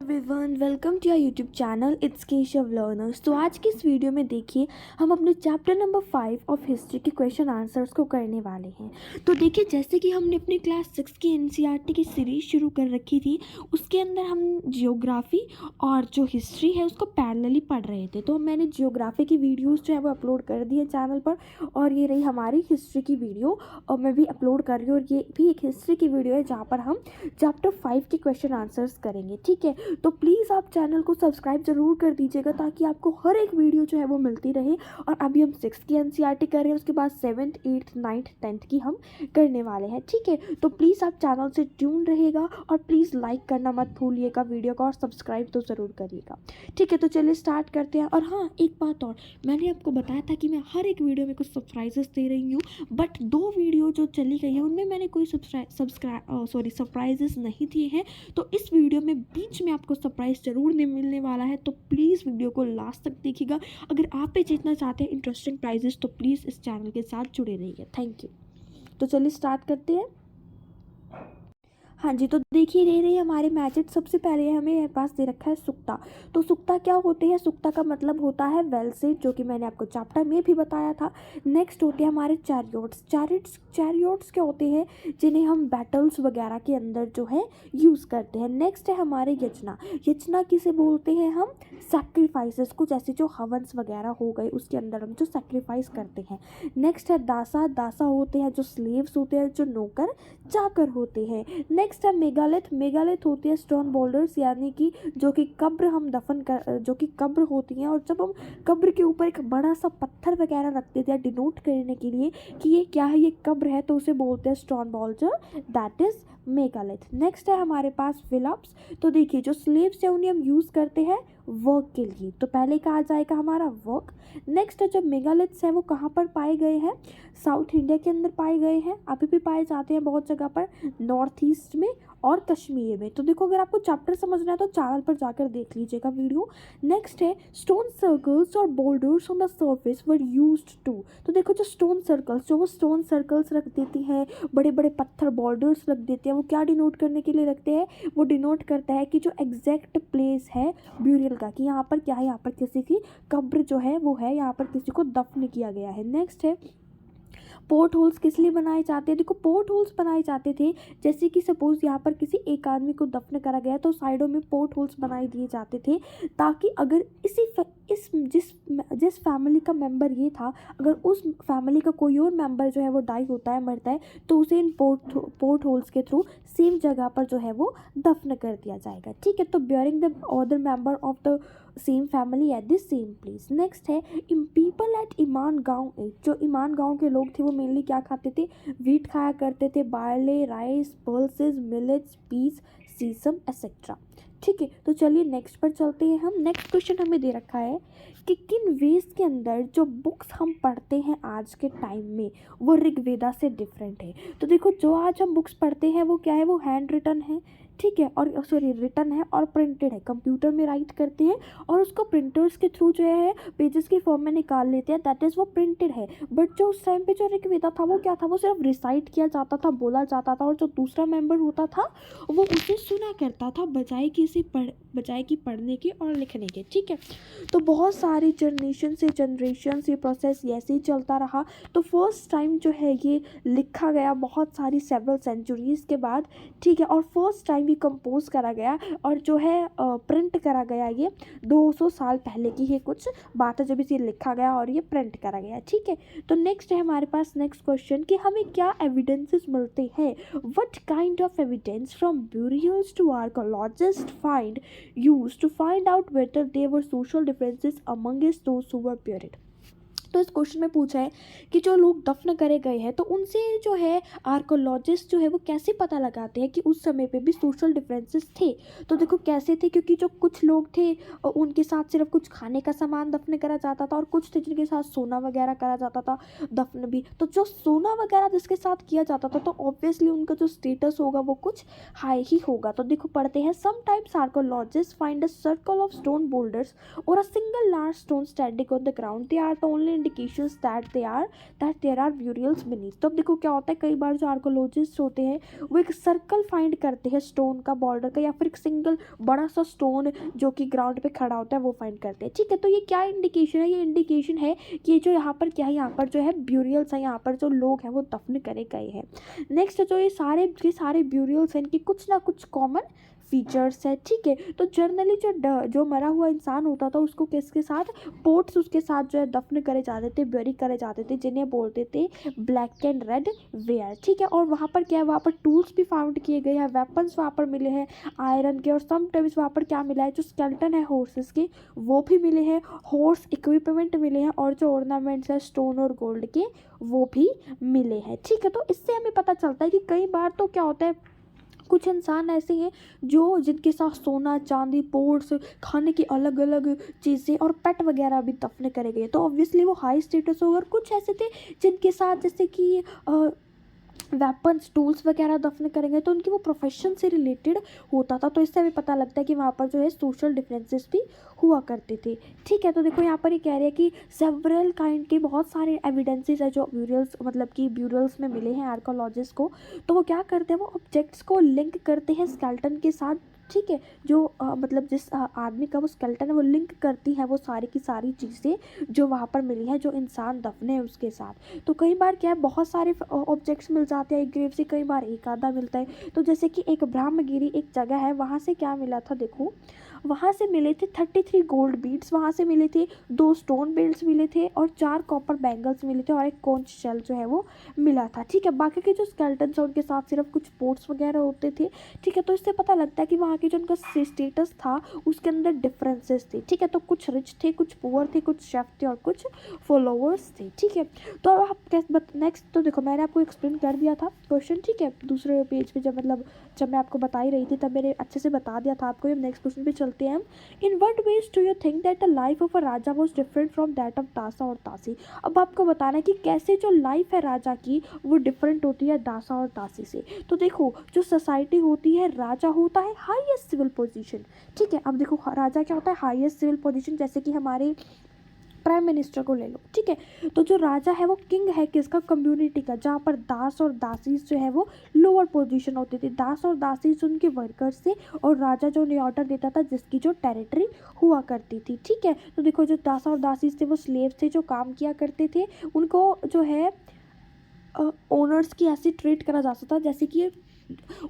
Everyone welcome to your YouTube channel it's Keshav learners. तो आज की इस वीडियो में देखिए हम अपने चैप्टर नंबर 5 ऑफ हिस्ट्री के क्वेश्चन आंसर्स को करने वाले हैं। तो देखिए जैसे कि हमने अपनी क्लास 6 की एनसीईआरटी की सीरीज शुरू कर रखी थी, उसके अंदर हम जियोग्राफी और जो हिस्ट्री है उसको पैरेलली पढ़ रहे थे। तो मैंने जियोग्राफी की वीडियोज़ जो है वो अपलोड कर दी है चैनल पर, और ये रही हमारी हिस्ट्री की वीडियो और मैं भी अपलोड कर रही हूँ। और ये भी एक हिस्ट्री की वीडियो है जहाँ पर हम चैप्टर 5 के क्वेश्चन आंसर्स करेंगे। ठीक है, तो प्लीज़ आप चैनल को सब्सक्राइब ज़रूर कर दीजिएगा ताकि आपको हर एक वीडियो जो है वो मिलती रहे। और अभी हम 6 की एनसीईआरटी कर रहे हैं, उसके बाद 7th 8th 9th 10th की हम करने वाले हैं। ठीक है, तो प्लीज़ आप चैनल से ट्यून रहेगा और प्लीज़ लाइक करना मत भूलिएगा वीडियो का, और सब्सक्राइब तो ज़रूर करिएगा। ठीक है, तो चलिए स्टार्ट करते हैं। और हाँ, एक बात और, मैंने आपको बताया था कि मैं हर एक वीडियो में कुछ सरप्राइजेस दे रही हूँ, बट 2 वीडियो जो चली गई है उनमें मैंने कोई सरप्राइजेस नहीं दिए हैं। तो इस वीडियो में बीच में आपको सरप्राइज जरूर नहीं मिलने वाला है, तो प्लीज़ वीडियो को लास्ट तक देखिएगा। अगर आप भी जीतना चाहते हैं इंटरेस्टिंग प्राइजेस तो प्लीज़ इस चैनल के साथ जुड़े रहिए। Thank you. तो चलिए स्टार्ट करते हैं। हाँ जी, तो देखिए दे रही है हमारे मैजिक। सबसे पहले हमें पास दे रखा है सुक्ता। तो सुक्ता क्या होते हैं? सुक्ता का मतलब होता है वेल सेट, जो कि मैंने आपको चैप्टर में भी बताया था। नेक्स्ट होते हैं हमारे चैरियोट्स। चैरियोट्स क्या होते हैं? जिन्हें हम बैटल्स वगैरह के अंदर जो है यूज़ करते हैं। नेक्स्ट है हमारे यचना। यचना किसे बोलते हैं हम? सैक्रिफाइसेस को, जैसे जो हवंस वगैरह हो गए उसके अंदर हम जो सैक्रिफाइस करते हैं। नेक्स्ट है दासा। दासा होते हैं जो स्लेव्स होते हैं, जो नौकर चाकर होते हैं। नेक्स्ट है मेगालिथ। मेगालिथ होती है स्टोन बोल्डर्स, यानी कि जो कि कब्र हम दफन कर, जो कि कब्र होती हैं, और जब हम कब्र के ऊपर एक बड़ा सा पत्थर वगैरह रखते थे डिनोट करने के लिए कि ये क्या है, ये कब्र है, तो उसे बोलते हैं stone boulder, that is megalith. Next है हमारे पास फिलप्स। तो देखिए जो स्लेव्स है उन्हें हम यूज़ करते हैं वर्क के लिए, तो पहले कहा जाएगा हमारा वर्क। नेक्स्ट है जो मेगालिथ्स है वो कहाँ पर पाए गए हैं? साउथ इंडिया के अंदर पाए गए हैं, अभी भी पाए जाते हैं बहुत जगह पर, नॉर्थ ईस्ट में और कश्मीर में। तो देखो अगर आपको चैप्टर समझना है तो चैनल पर जाकर देख लीजिएगा वीडियो। नेक्स्ट है स्टोन सर्कल्स और boulders on the surface were used to. तो देखो जो स्टोन सर्कल्स, जो वो स्टोन सर्कल्स रख देती हैं, बड़े बड़े पत्थर बॉर्डर्स रख देते हैं, वो क्या डिनोट करने के लिए रखते हैं? वो डिनोट करता है कि जो एग्जैक्ट प्लेस है ब्यूरियल का, कि यहाँ पर क्या है, यहाँ पर किसी की कब्र जो है वो है, यहाँ पर किसी को दफन किया गया है। नेक्स्ट है पोर्ट होल्स किस लिए बनाए जाते हैं? देखो पोर्ट होल्स बनाए जाते थे, जैसे कि सपोज यहाँ पर किसी एक आदमी को दफन करा गया तो साइडों में पोर्ट होल्स बनाए दिए जाते थे, ताकि अगर इस जिस फैमिली का मेंबर ये था, अगर उस फैमिली का कोई और मेंबर जो है वो डाई होता है, मरता है, तो उसे इन पोर्ट होल्स के थ्रू सेम जगह पर जो है वो दफन कर दिया जाएगा। ठीक है, तो bearing the other member of the same family at the same place. Next है पीपल एट ईमान गांव। जो ईमान गांव के लोग थे वो मेनली क्या खाते थे? वीट खाया करते थे, barley, rice, pulses, millets, peas, sesame etcetera. ठीक है, तो चलिए नेक्स्ट पर चलते हैं हम। नेक्स्ट क्वेश्चन हमें दे रखा है कि किन वेज के अंदर जो बुक्स हम पढ़ते हैं आज के टाइम में वो ऋग्वेदा से डिफरेंट है। तो देखो जो आज हम बुक्स पढ़ते हैं वो क्या है? वो हैंड रिटन है, ठीक है, और सॉरी रिटन है और प्रिंटेड है, कंप्यूटर में राइट करते हैं और उसको प्रिंटर्स के थ्रू जो है पेजेस की फॉर्म में निकाल लेते हैं, दैट इज़ वो प्रिंटेड है। बट जो उस टाइम पे जो ऋग्वेदा था वो क्या था? वो सिर्फ रिसाइट किया जाता था, बोला जाता था, और जो दूसरा मेंबर होता था वो उसे सुना करता था, बजाय कि पढ़ने के और लिखने के। ठीक है, तो बहुत सारी जनरेशन से जनरेशन ये प्रोसेस ऐसे ही चलता रहा। तो फर्स्ट टाइम जो है ये लिखा गया बहुत सारी सेवरल सेंचुरीज़ के बाद। ठीक है, और फर्स्ट टाइम भी कंपोज करा गया और जो है प्रिंट करा गया, ये 200 साल पहले की है कुछ बात है जब इसे लिखा गया और ये प्रिंट करा गया। ठीक है, तो नेक्स्ट है हमारे पास नेक्स्ट क्वेश्चन कि हमें क्या एविडेंसेस मिलते हैं? What kind of evidence from burials to archaeologists find use to find out whether there were social differences amongst those who were buried. तो इस क्वेश्चन में पूछा है कि जो लोग दफन करे गए हैं तो उनसे जो है आर्कोलॉजिस्ट जो है वो कैसे पता लगाते हैं कि उस समय पे भी सोशल डिफरेंसेस थे। तो देखो कैसे थे, क्योंकि जो कुछ लोग थे उनके साथ सिर्फ कुछ खाने का सामान दफन करा जाता था, और कुछ थे जिनके साथ सोना वगैरह करा जाता था दफन भी। तो जो सोना वगैरह जिसके साथ किया जाता था तो ऑब्वियसली उनका जो स्टेटस होगा वो कुछ हाई ही होगा। तो देखो पढ़ते हैं, sometimes archaeologists find a circle of stone boulders और a single large stone standing on the ground, they are the only indications that there are burials beneath। तो अब देखो क्या होता है, कई बार जो आर्कोलॉजिस्ट होते हैं वो एक सर्कल फाइंड करते हैं स्टोन का, बॉर्डर का, या फिर एक सिंगल बड़ा सा स्टोन जो कि ग्राउंड पे खड़ा होता है वो फाइंड करते हैं। ठीक है, तो ये क्या इंडिकेशन है, ये इंडिकेशन है कि ये जो यहाँ पर क्या है, यहाँ पर जो है ब्यूरियल्स है, यहाँ पर जो लोग हैं वो दफन करे गए हैं। नेक्स्ट जो ये सारे ब्यूरियल्स हैं इनकी कुछ ना कुछ कॉमन फीचर्स है। ठीक है, तो जर्नली जो मरा हुआ इंसान होता था उसको किसके साथ, पोट्स उसके साथ जो है दफन करे जाते थे, बरी करे जाते थे, जिन्हें बोलते थे ब्लैक एंड रेड वेयर। ठीक है, और वहाँ पर क्या है, वहाँ पर टूल्स भी फाउंड किए गए हैं, वेपन्स वहाँ पर मिले हैं आयरन के, और समटाइम्स वहाँ पर क्या मिला है, जो स्केल्टन है हॉर्सेस के वो भी मिले हैं, हॉर्स इक्विपमेंट मिले हैं, और जो ऑर्नामेंट्स है स्टोन और गोल्ड के वो भी मिले हैं। ठीक है, तो इससे हमें पता चलता है कि कई बार तो क्या होता है, कुछ इंसान ऐसे हैं जो जिनके साथ सोना चांदी पोर्ट्स खाने की अलग अलग चीज़ें और पेट वगैरह भी दफन करे गए, तो ऑब्वियसली वो हाई स्टेटस होगा। और कुछ ऐसे थे जिनके साथ जैसे कि वेपन्स टूल्स वगैरह दफन करेंगे, तो उनकी वो प्रोफेशन से रिलेटेड होता था। तो इससे हमें पता लगता है कि वहाँ पर जो है सोशल डिफरेंसेस भी हुआ करते थे। ठीक है, तो देखो यहाँ पर ये कह रहे हैं कि सेवरल काइंड के बहुत सारे एविडेंसेस है जो ब्यूरियल्स मतलब कि ब्यूरियल्स में मिले हैं आर्कोलॉजिस्ट को। तो वो क्या करते हैं, वो ऑब्जेक्ट्स को लिंक करते हैं स्केल्टन के साथ। ठीक है, जो मतलब जिस आदमी का वो स्केल्टन है वो लिंक करती है वो सारी की सारी चीज़ें जो वहाँ पर मिली है, जो इंसान दफने है उसके साथ। तो कई बार क्या है, बहुत सारे ऑब्जेक्ट्स मिल जाते हैं एक ग्रेव से, कई बार एक आधा मिलता है। तो जैसे कि एक ब्रह्मगिरी एक जगह है, वहाँ से क्या मिला था, देखो वहाँ से मिले थे 33 गोल्ड बीड्स, वहाँ से मिले थे 2 स्टोन बेल्ट्स मिले थे, और 4 कॉपर बैंगल्स मिले थे, और एक कॉन्च शेल जो है वो मिला था। ठीक है, बाकी के जो स्केल्टन्स हैं उनके साथ सिर्फ कुछ पोर्ट्स वगैरह होते थे। ठीक है, तो इससे पता लगता है कि वहाँ की जो उनका स्टेटस था उसके अंदर डिफरेंसेस थे। ठीक है, तो कुछ रिच थे, कुछ पुअर थे, कुछ शेफ थे, और कुछ फॉलोअर्स थे। ठीक है, तो अब आप कैसे नेक्स्ट, तो देखो मैंने आपको एक्सप्लेन कर दिया था क्वेश्चन। ठीक है, दूसरे पेज पे जब मैं आपको बता ही रही थी तब मैंने अच्छे से बता दिया था आपको। नेक्स्ट क्वेश्चन पे चलते हैं हम। In what ways do you think that the life of a raja was different from that of dasa और दासी। अब आपको बताना है कि कैसे जो लाइफ है राजा की वो डिफरेंट होती है दासा और दासी से। तो देखो जो सोसाइटी होती है, राजा होता है हाईएस्ट सिविल पोजीशन। ठीक है, अब देखो राजा क्या होता है, हाईएस्ट सिविल पोजीशन, जैसे कि हमारे प्राइम मिनिस्टर को ले लो। ठीक है, तो जो राजा है वो किंग है किसका, कम्युनिटी का, जहाँ पर दास और दासी जो है वो लोअर पोजीशन होती थी। दास और दासी उनके वर्कर्स थे, और राजा जो उन्हें ऑर्डर देता था जिसकी जो टेरिटरी हुआ करती थी। ठीक है, तो देखो जो दास और दासी थे वो स्लेव्स थे जो काम किया करते थे, उनको जो है ओनर्स की ऐसे ट्रीट करा जाता था जैसे कि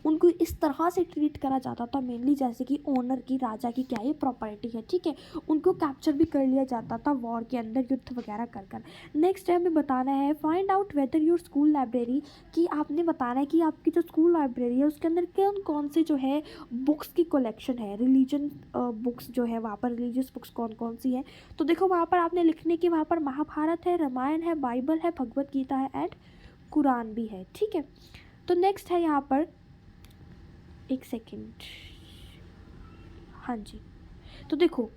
उनको इस तरह से ट्रीट करा जाता था मेनली जैसे कि ओनर की, राजा की क्या ये प्रॉपर्टी है। ठीक है, उनको कैप्चर भी कर लिया जाता था वॉर के अंदर, युद्ध वगैरह कर कर। नेक्स्ट है हमें बताना है find out whether your school library, कि आपने बताना है कि आपकी जो स्कूल लाइब्रेरी है उसके अंदर कौन कौन से जो है बुक्स की कलेक्शन है, रिलीजन बुक्स जो है वहाँ पर रिलीजियस बुक्स कौन कौन सी है। तो देखो वहाँ पर आपने लिखने की, वहाँ पर महाभारत है, रामायण है, बाइबल है, भगवत गीता है, एंड कुरान भी है। ठीक है, तो नेक्स्ट है यहाँ पर, एक सेकेंड, हाँ जी, तो देखो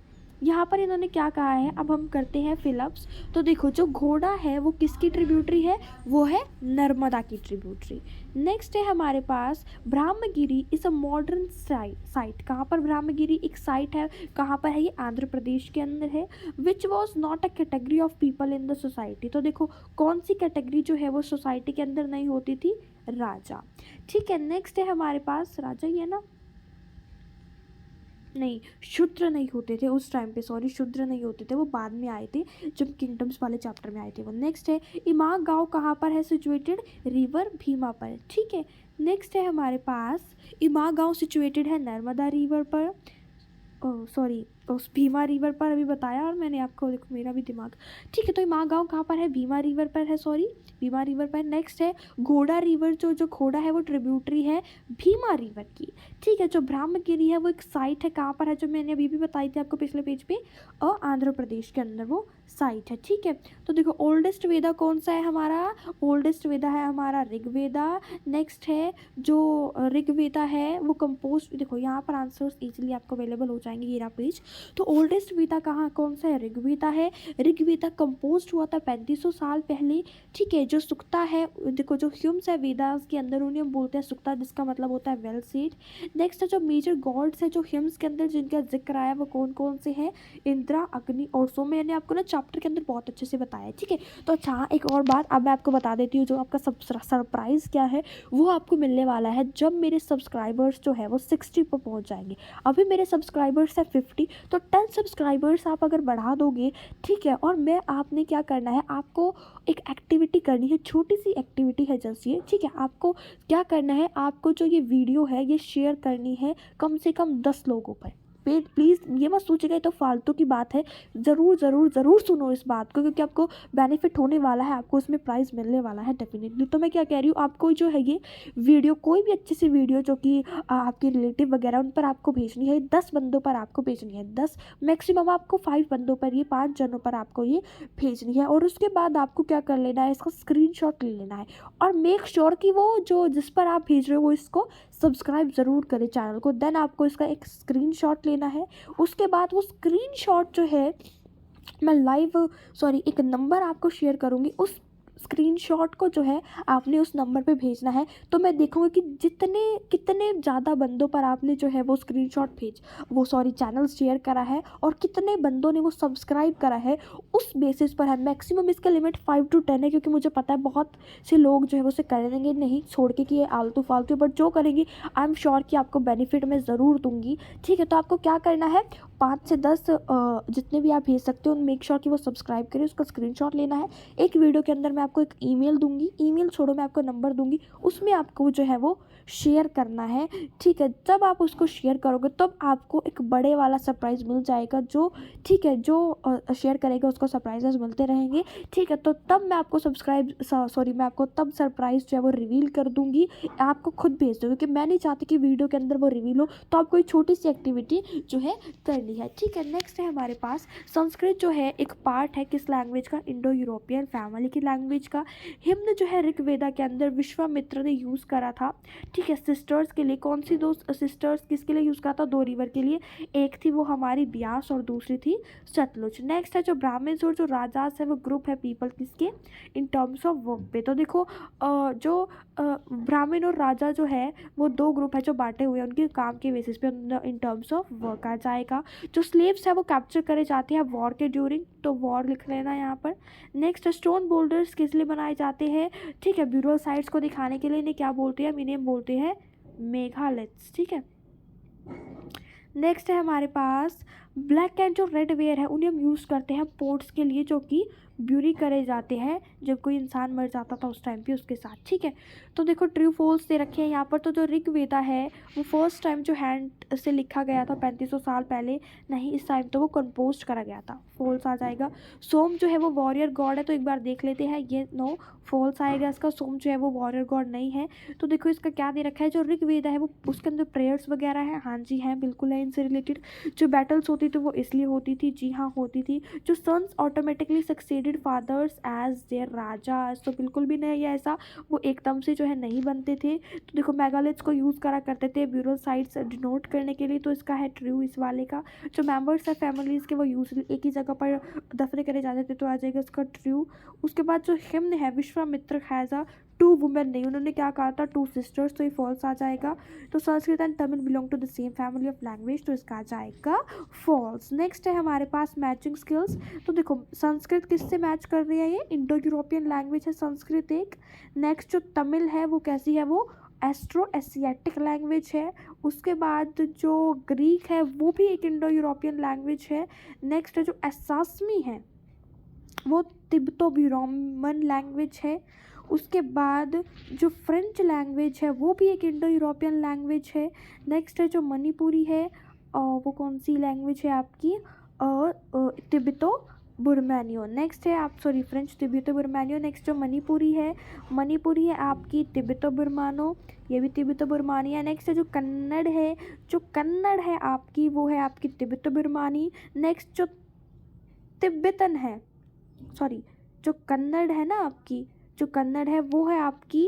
यहाँ पर इन्होंने क्या कहा है, अब हम करते हैं फिलअप्स। तो देखो जो घोड़ा है वो किसकी ट्रिब्यूटरी है, वो है नर्मदा की ट्रिब्यूटरी। नेक्स्ट है हमारे पास Brahmagiri is a modern site, कहाँ पर ब्रह्मगिरी एक साइट है, कहाँ पर है, ये आंध्र प्रदेश के अंदर है। Which was not a category of people in the society, तो देखो कौन सी कैटेगरी जो है वो सोसाइटी के अंदर नहीं होती थी, राजा। ठीक है, नेक्स्ट है हमारे पास, राजा ही है ना, नहीं शूद्र नहीं होते थे उस टाइम पे, सॉरी शूद्र नहीं होते थे, वो बाद में आए थे जब किंगडम्स वाले चैप्टर में आए थे वो। नेक्स्ट है इमा गांव कहाँ पर है सिचुएटेड, रिवर भीमा पर। ठीक है, नेक्स्ट है हमारे पास इमा गांव सिचुएटेड है नर्मदा रिवर पर, सॉरी उस भीमा रिवर पर अभी बताया और मैंने आपको, देखो मेरा भी दिमाग। ठीक है, तो इमा गांव कहाँ पर है, भीमा रिवर पर है, सॉरी भीमा रिवर पर। नेक्स्ट है घोड़ा रिवर, जो घोड़ा है वो ट्रिब्यूटरी है भीमा रिवर की। ठीक है, जो ब्रह्मगिरी है वो एक साइट है, कहाँ पर है, जो मैंने अभी भी बताई थी आपको पिछले पेज पे, और आंध्र प्रदेश के अंदर वो साइट है। ठीक है, तो देखो ओल्डेस्ट वेदा कौन सा है हमारा, ओल्डेस्ट वेदा है हमारा ऋग्वेदा। नेक्स्ट है जो ऋग्वेदा है वो कंपोज, देखो यहाँ पर आंसर्स इजीली आपको अवेलेबल हो जाएंगे, ये रहा पेज। तो ओल्डेस्ट वेदा कहाँ कौन सा है? ऋग्वेदा है। ऋग्वेदा कंपोज हुआ था 3500 साल पहले, ठीक है। जो सुक्ता है, देखो जो ह्यूम्स है वेदास के अंदर उन्हें हम बोलते हैं सुक्ता, जिसका मतलब होता है वेल सीड। नेक्स्ट है जो मेजर गॉड्स है जो ह्यूम्स के अंदर जिनका जिक्र आया वो कौन कौन से हैं? इंद्रा, अग्नि और सोम। मैंने आपको ना चैप्टर के अंदर बहुत अच्छे से बताया है, ठीक है। तो अच्छा हाँ, एक और बात अब मैं आपको बता देती हूँ, जो आपका सरप्राइज़ क्या है वो आपको मिलने वाला है जब मेरे सब्सक्राइबर्स जो है वो 60 पर पहुँच जाएंगे। अभी मेरे सब्सक्राइबर्स है 50, तो 10 सब्सक्राइबर्स आप अगर बढ़ा दोगे, ठीक है। और मैं आपने क्या करना है, आपको एक एक्टिविटी करनी है, छोटी सी एक्टिविटी है जस्ट ये, ठीक है। आपको क्या करना है, आपको जो ये वीडियो है ये शेयर करनी है कम से कम 10 लोगों पर। प्लीज़ ये मत सोचिएगा ये तो फालतू की बात है, ज़रूर ज़रूर ज़रूर सुनो इस बात को, क्योंकि आपको बेनिफिट होने वाला है, आपको इसमें प्राइज़ मिलने वाला है डेफिनेटली। तो मैं क्या कह रही हूँ, आपको जो है ये वीडियो, कोई भी अच्छी सी वीडियो जो कि आपके रिलेटिव वगैरह उन पर आपको भेजनी है, 10 बंदों पर आपको भेजनी है, 10 मैक्सिमम आपको 5 बंदों पर, ये 5 जनों पर आपको ये भेजनी है। और उसके बाद आपको क्या कर लेना है, इसका स्क्रीनशॉट ले लेना है और मेक श्योर कि वो जो जिस पर आप भेज रहे हो वो इसको सब्सक्राइब ज़रूर करें चैनल को। देन आपको इसका एक स्क्रीनशॉट लेना है। उसके बाद वो स्क्रीनशॉट जो है मैं एक नंबर आपको शेयर करूँगी, उस स्क्रीनशॉट को जो है आपने उस नंबर पे भेजना है। तो मैं देखूँगी कि कितने ज़्यादा बंदों पर आपने जो है वो स्क्रीनशॉट चैनल शेयर करा है और कितने बंदों ने वो सब्सक्राइब करा है, उस बेसिस पर है। मैक्सिमम इसका लिमिट 5 to 10 है, क्योंकि मुझे पता है बहुत से लोग जो है वो उसे करेंगे नहीं, छोड़ के कि ये आलतू फालतू, बट जो करेंगे आई एम श्योर कि आपको बेनिफिट मैं ज़रूर दूंगी, ठीक है। तो आपको क्या करना है, 5 से 10 जितने भी आप भेज सकते हो मेक श्योर कि वो सब्सक्राइब करें, उसका स्क्रीनशॉट लेना है। एक वीडियो के अंदर मैं आपको एक ईमेल दूंगी, ईमेल छोड़ो मैं आपको नंबर दूंगी, उसमें आपको जो है वो शेयर करना है, ठीक है। जब आप उसको शेयर करोगे तब आपको एक बड़े वाला सरप्राइज़ मिल जाएगा, जो ठीक है, जो शेयर करेगा उसको सरप्राइजेस मिलते रहेंगे, ठीक है। तो तब मैं आपको मैं आपको तब सरप्राइज़ जो है वो रिवील कर दूंगी, आपको खुद भेज दूँगी, क्योंकि मैं नहीं चाहती कि वीडियो के अंदर वो रिवील हो। तो आप कोई छोटी सी एक्टिविटी जो है करनी है, ठीक है। नेक्स्ट है हमारे पास संस्कृत जो है एक पार्ट है किस लैंग्वेज का? इंडो यूरोपियन फैमिली की लैंग्वेज का। हिम्न जो है ऋग्वेदा के अंदर विश्वामित्र ने यूज़ करा था, ठीक है। सिस्टर्स के लिए कौन सी दो सिस्टर्स किसके लिए यूज़ करा था? 2 रिवर के लिए, एक थी वो हमारी ब्यास और दूसरी थी सतलुज। नेक्स्ट है जो ब्राह्मण्स और जो राजास है वो ग्रुप है पीपल किसके? इन टर्म्स ऑफ वर्क पे। तो देखो जो ब्राह्मण और राजा जो है वो 2 ग्रुप है जो बांटे हुए हैं उनके काम के बेसिस पे, इन टर्म्स ऑफ वर्क आ जाएगा। जो स्लेव्स है वो कैप्चर करे जाते हैं वॉर के ड्यूरिंग, तो वॉर लिख लेना यहाँ पर। नेक्स्ट स्टोन बोल्डर्स किस लिए बनाए जाते हैं? ठीक है, ब्यूरल साइट्स को दिखाने के लिए। इन्हें क्या बोलते हैं? इन्हें बोलते हैं मेगालिथ्स, ठीक है। नेक्स्ट है हमारे पास ब्लैक एंड जो रेड वेयर है उन्हें हम यूज़ करते हैं पोर्ट्स के लिए, जो कि ब्यूरी करे जाते हैं जब कोई इंसान मर जाता था उस टाइम पे उसके साथ, ठीक है। तो देखो ट्रू फॉल्स दे रखे हैं यहाँ पर। तो जो ऋग्वेदा है वो फर्स्ट टाइम जो हैंड से लिखा गया था 3500 साल पहले, नहीं इस टाइम तो वो कंपोज करा गया था, फॉल्स आ जाएगा। सोम जो है वो वॉरियर गॉड है, तो एक बार देख लेते हैं, ये नो फॉल्स आएगा इसका। सोम जो है वो वॉरियर गॉड नहीं है। तो देखो इसका क्या दे रखा है, जो ऋग्वेदा है वो उसके अंदर प्रेयर्स वगैरह है, हाँ जी हैं बिल्कुल है इनसे रिलेटेड। जो बैटल्स होती थी वो इसलिए होती थी, जी हाँ होती थी। जो sons automatically succeeded fathers as their raja, तो बिल्कुल भी नहीं है ऐसा, वो एकदम से जो है नहीं बनते थे। तो देखो मेगालिथ्स को यूज़ करा करते थे ब्यूरल साइट्स डिनोट करने के लिए, तो इसका है ट्रू इस वाले का। जो मेंबर्स है फैमिलीज़ के वो यूजली एक ही जगह पर दफन करे जाते थे, तो आ जाएगा इसका ट्रू। उसके बाद जो हिम्न है विश्वामित्र हैज़ अ 2 वुमेन, नहीं उन्होंने क्या कहा था 2 सिस्टर्स, तो ये फॉल्स आ जाएगा। तो Sanskrit and Tamil belong to the same family of language, तो इसका आ जाएगा फॉल्स। नेक्स्ट है हमारे पास मैचिंग स्किल्स। तो देखो संस्कृत किससे मैच कर रही है? ये इंडो यूरोपियन लैंग्वेज है संस्कृत एक। नेक्स्ट जो तमिल है वो कैसी है? वो एस्ट्रो एशियाटिक लैंग्वेज है। उसके बाद जो ग्रीक है वो भी एक इंडो यूरोपियन लैंग्वेज है। नेक्स्ट है जो एसासमी है वो तिब्बतो बिरोमन लैंग्वेज है। उसके बाद जो फ्रेंच लैंग्वेज है वो भी एक इंडो यूरोपियन लैंग्वेज है। नेक्स्ट है जो मणिपुरी है वो कौन सी लैंग्वेज है आपकी? तिब्बतो बुर्मानियो। नेक्स्ट है आप फ्रेंच तिब्बतो बुर्मानियो। नेक्स्ट जो मणिपुरी है आपकी तिब्बतो बुर्मानो, ये भी तिब्बतो बुर्मानी है। नेक्स्ट है जो कन्नड़ है आपकी, वो है आपकी तिब्बतो बुर्मानी। नेक्स्ट जो तिब्बतन है जो कन्नड़ है ना आपकी, जो कन्नड़ है वो है आपकी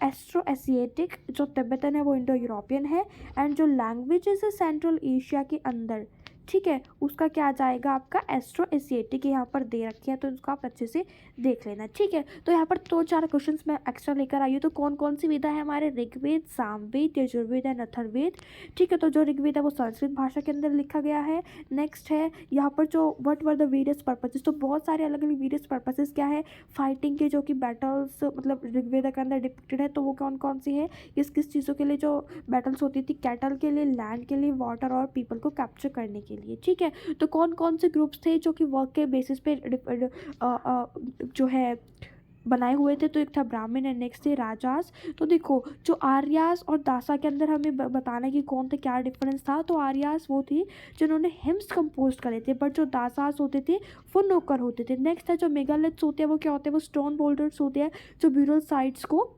एस्ट्रो एशियाटिक। जो तिब्बतन है वो इंडो यूरोपियन है। एंड जो लैंग्वेजेस है सेंट्रल एशिया के अंदर, ठीक है, उसका क्या आ जाएगा आपका एस्ट्रो एशियाटिक यहाँ पर दे रखे हैं, तो उसको आप अच्छे से देख लेना। ठीक है, तो यहाँ पर 2-4 क्वेश्चंस मैं एक्स्ट्रा लेकर आई हूँ। तो कौन कौन सी वेदा है हमारे, ऋग्वेद, सामवेद, यजुर्वेद एंड अथर्ववेद। ठीक है, तो जो ऋग्वेद है वो संस्कृत भाषा के अंदर लिखा गया है। नेक्स्ट है यहाँ पर जो what were the various purposes, तो बहुत सारे अलग अलग वेरियस पर्पसेस क्या है फाइटिंग के, जो कि बैटल्स मतलब ऋग्वेद के अंदर डिपिक्टेड है। तो वो कौन कौन सी है, किस किस चीज़ों के लिए जो बैटल्स होती थी, कैटल के लिए, लैंड के लिए, वाटर और पीपल को कैप्चर करने के लिए। ठीक है, तो कौन कौन से ग्रुप्स थे जो कि वर्क के बेसिस पे जो है बनाए हुए थे। तो एक था ब्राह्मण एंड नेक्स्ट थे राजास। तो देखो जो आर्यास और दासा के अंदर हमें बताना है कि कौन थे, क्या डिफरेंस था। तो आर्यास वो थी जिन्होंने हिम्स कंपोज करे थे, बट जो दासास होते थे वो नौकर होते थे। नेक्स्ट है जो मेगालिथ्स होते हैं वो क्या होते हैं, वो स्टोन बोल्डर्स होते हैं जो ब्यूरल साइट्स को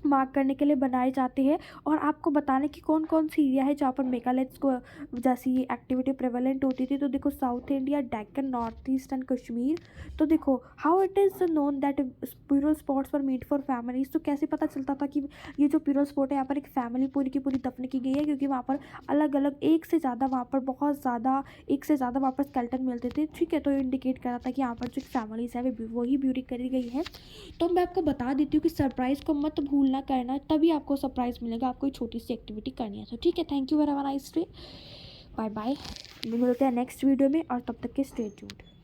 मार्क करने के लिए बनाए जाते हैं। और आपको बताने की कौन कौन सी एरिया है जहाँ पर मेगालिथ्स को जैसी एक्टिविटी प्रेवलेंट होती थी। तो देखो south India, Deccan, north east and Kashmir. तो देखो how it is known that plural spots were made for families. तो कैसे पता चलता था कि ये जो प्यूरल स्पॉट है यहाँ पर एक फैमिली पूरी की पूरी दफन की गई है, क्योंकि वहाँ पर अलग अलग एक से ज़्यादा वहाँ पर बहुत ज़्यादा एक से ज़्यादा वहाँ पर स्केल्टन मिलते थे। ठीक है, तो इंडिकेट कर रहा था कि यहाँ पर जो फैमिलीज है वही ब्यूरी करी गई है। तो मैं आपको बता देती हूँ कि सरप्राइज़ को मत भूलना करना, तभी आपको सरप्राइज़ मिलेगा। आपको एक छोटी सी एक्टिविटी करनी है। तो ठीक है, thank you, have a nice day, bye bye. मिलते हैं नेक्स्ट वीडियो में, और तब तक के स्टे ट्यून्ड।